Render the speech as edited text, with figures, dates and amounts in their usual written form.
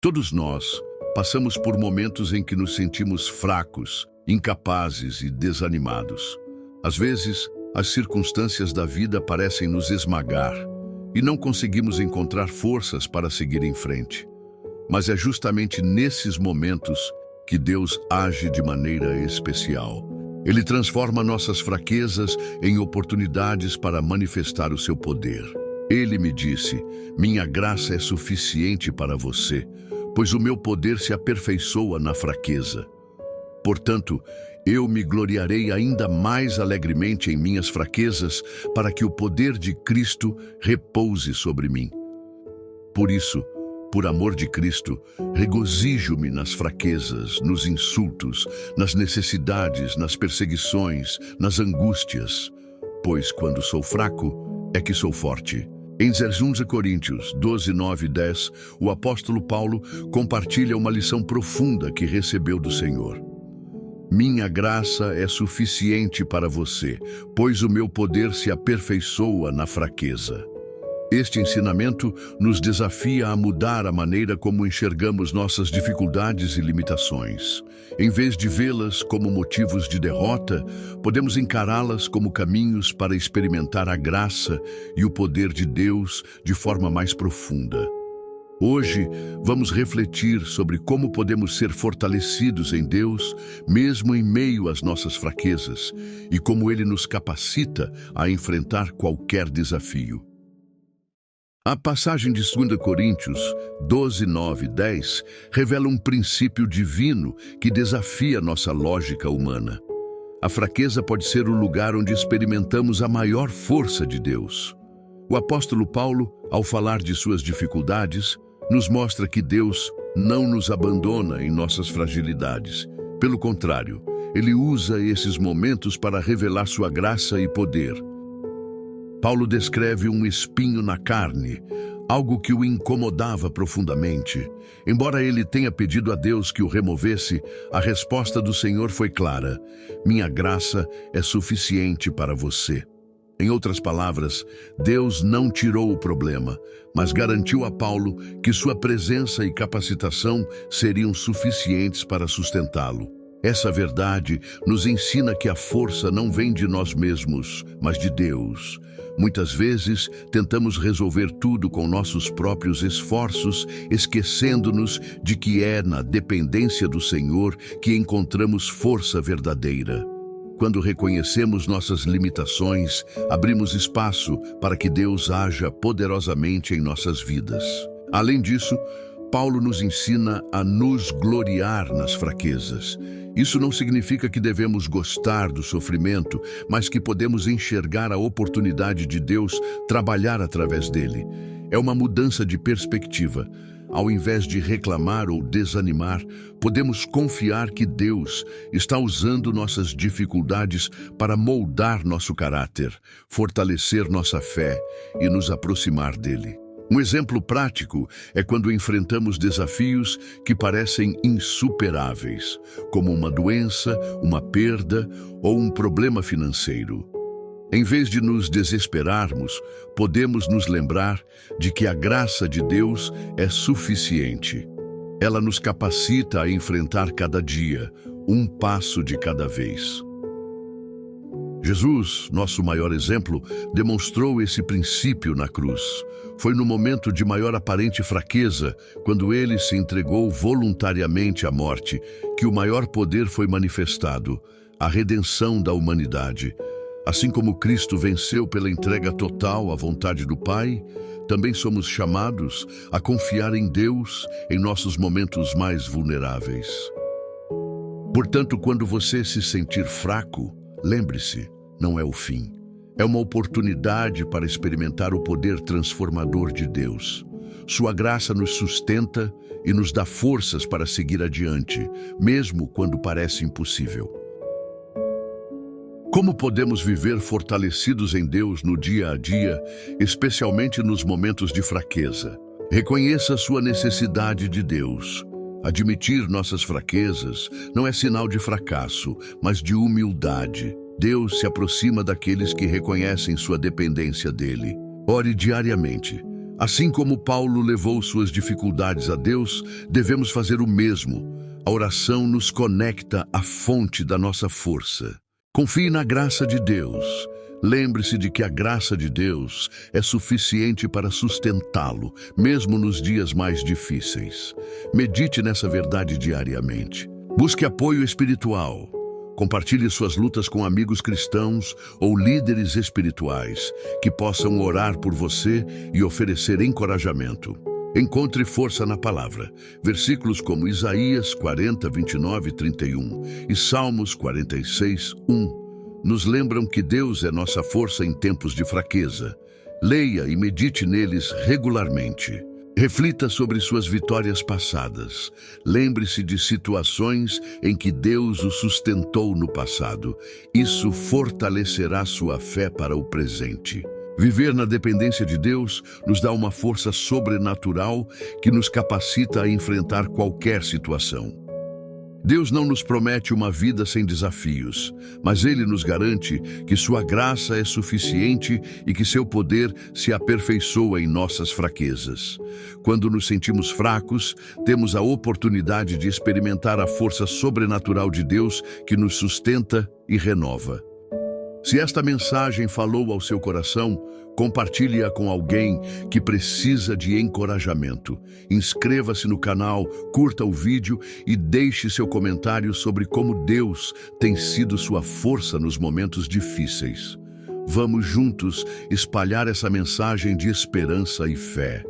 Todos nós passamos por momentos em que nos sentimos fracos, incapazes e desanimados. Às vezes, as circunstâncias da vida parecem nos esmagar e não conseguimos encontrar forças para seguir em frente. Mas é justamente nesses momentos que Deus age de maneira especial. Ele transforma nossas fraquezas em oportunidades para manifestar o seu poder. Ele me disse: "Minha graça é suficiente para você, pois o meu poder se aperfeiçoa na fraqueza. Portanto, eu me gloriarei ainda mais alegremente em minhas fraquezas, para que o poder de Cristo repouse sobre mim. Por isso, por amor de Cristo, regozijo-me nas fraquezas, nos insultos, nas necessidades, nas perseguições, nas angústias, pois quando sou fraco, é que sou forte." Em 2 Coríntios 12, 9 e 10, o apóstolo Paulo compartilha uma lição profunda que recebeu do Senhor. "Minha graça é suficiente para você, pois o meu poder se aperfeiçoa na fraqueza." Este ensinamento nos desafia a mudar a maneira como enxergamos nossas dificuldades e limitações. Em vez de vê-las como motivos de derrota, podemos encará-las como caminhos para experimentar a graça e o poder de Deus de forma mais profunda. Hoje, vamos refletir sobre como podemos ser fortalecidos em Deus, mesmo em meio às nossas fraquezas, e como Ele nos capacita a enfrentar qualquer desafio. A passagem de 2 Coríntios 12, 9 e 10 revela um princípio divino que desafia nossa lógica humana. A fraqueza pode ser o lugar onde experimentamos a maior força de Deus. O apóstolo Paulo, ao falar de suas dificuldades, nos mostra que Deus não nos abandona em nossas fragilidades. Pelo contrário, Ele usa esses momentos para revelar sua graça e poder. Paulo descreve um espinho na carne, algo que o incomodava profundamente. Embora ele tenha pedido a Deus que o removesse, a resposta do Senhor foi clara: "Minha graça é suficiente para você." Em outras palavras, Deus não tirou o problema, mas garantiu a Paulo que sua presença e capacitação seriam suficientes para sustentá-lo. Essa verdade nos ensina que a força não vem de nós mesmos, mas de Deus. Muitas vezes, tentamos resolver tudo com nossos próprios esforços, esquecendo-nos de que é na dependência do Senhor que encontramos força verdadeira. Quando reconhecemos nossas limitações, abrimos espaço para que Deus haja poderosamente em nossas vidas. Além disso, Paulo nos ensina a nos gloriar nas fraquezas. Isso não significa que devemos gostar do sofrimento, mas que podemos enxergar a oportunidade de Deus trabalhar através dele. É uma mudança de perspectiva. Ao invés de reclamar ou desanimar, podemos confiar que Deus está usando nossas dificuldades para moldar nosso caráter, fortalecer nossa fé e nos aproximar dele. Um exemplo prático é quando enfrentamos desafios que parecem insuperáveis, como uma doença, uma perda ou um problema financeiro. Em vez de nos desesperarmos, podemos nos lembrar de que a graça de Deus é suficiente. Ela nos capacita a enfrentar cada dia, um passo de cada vez. Jesus, nosso maior exemplo, demonstrou esse princípio na cruz. Foi no momento de maior aparente fraqueza, quando ele se entregou voluntariamente à morte, que o maior poder foi manifestado, a redenção da humanidade. Assim como Cristo venceu pela entrega total à vontade do Pai, também somos chamados a confiar em Deus em nossos momentos mais vulneráveis. Portanto, quando você se sentir fraco, lembre-se, não é o fim. É uma oportunidade para experimentar o poder transformador de Deus. Sua graça nos sustenta e nos dá forças para seguir adiante, mesmo quando parece impossível. Como podemos viver fortalecidos em Deus no dia a dia, especialmente nos momentos de fraqueza? Reconheça sua necessidade de Deus. Admitir nossas fraquezas não é sinal de fracasso, mas de humildade. Deus se aproxima daqueles que reconhecem sua dependência dele. Ore diariamente. Assim como Paulo levou suas dificuldades a Deus, devemos fazer o mesmo. A oração nos conecta à fonte da nossa força. Confie na graça de Deus. Lembre-se de que a graça de Deus é suficiente para sustentá-lo, mesmo nos dias mais difíceis. Medite nessa verdade diariamente. Busque apoio espiritual. Compartilhe suas lutas com amigos cristãos ou líderes espirituais que possam orar por você e oferecer encorajamento. Encontre força na palavra. Versículos como Isaías 40, 29 e 31 e Salmos 46, 1 nos lembram que Deus é nossa força em tempos de fraqueza. Leia e medite neles regularmente. Reflita sobre suas vitórias passadas. Lembre-se de situações em que Deus o sustentou no passado. Isso fortalecerá sua fé para o presente. Viver na dependência de Deus nos dá uma força sobrenatural que nos capacita a enfrentar qualquer situação. Deus não nos promete uma vida sem desafios, mas Ele nos garante que sua graça é suficiente e que seu poder se aperfeiçoa em nossas fraquezas. Quando nos sentimos fracos, temos a oportunidade de experimentar a força sobrenatural de Deus que nos sustenta e renova. Se esta mensagem falou ao seu coração, compartilhe-a com alguém que precisa de encorajamento. Inscreva-se no canal, curta o vídeo e deixe seu comentário sobre como Deus tem sido sua força nos momentos difíceis. Vamos juntos espalhar essa mensagem de esperança e fé.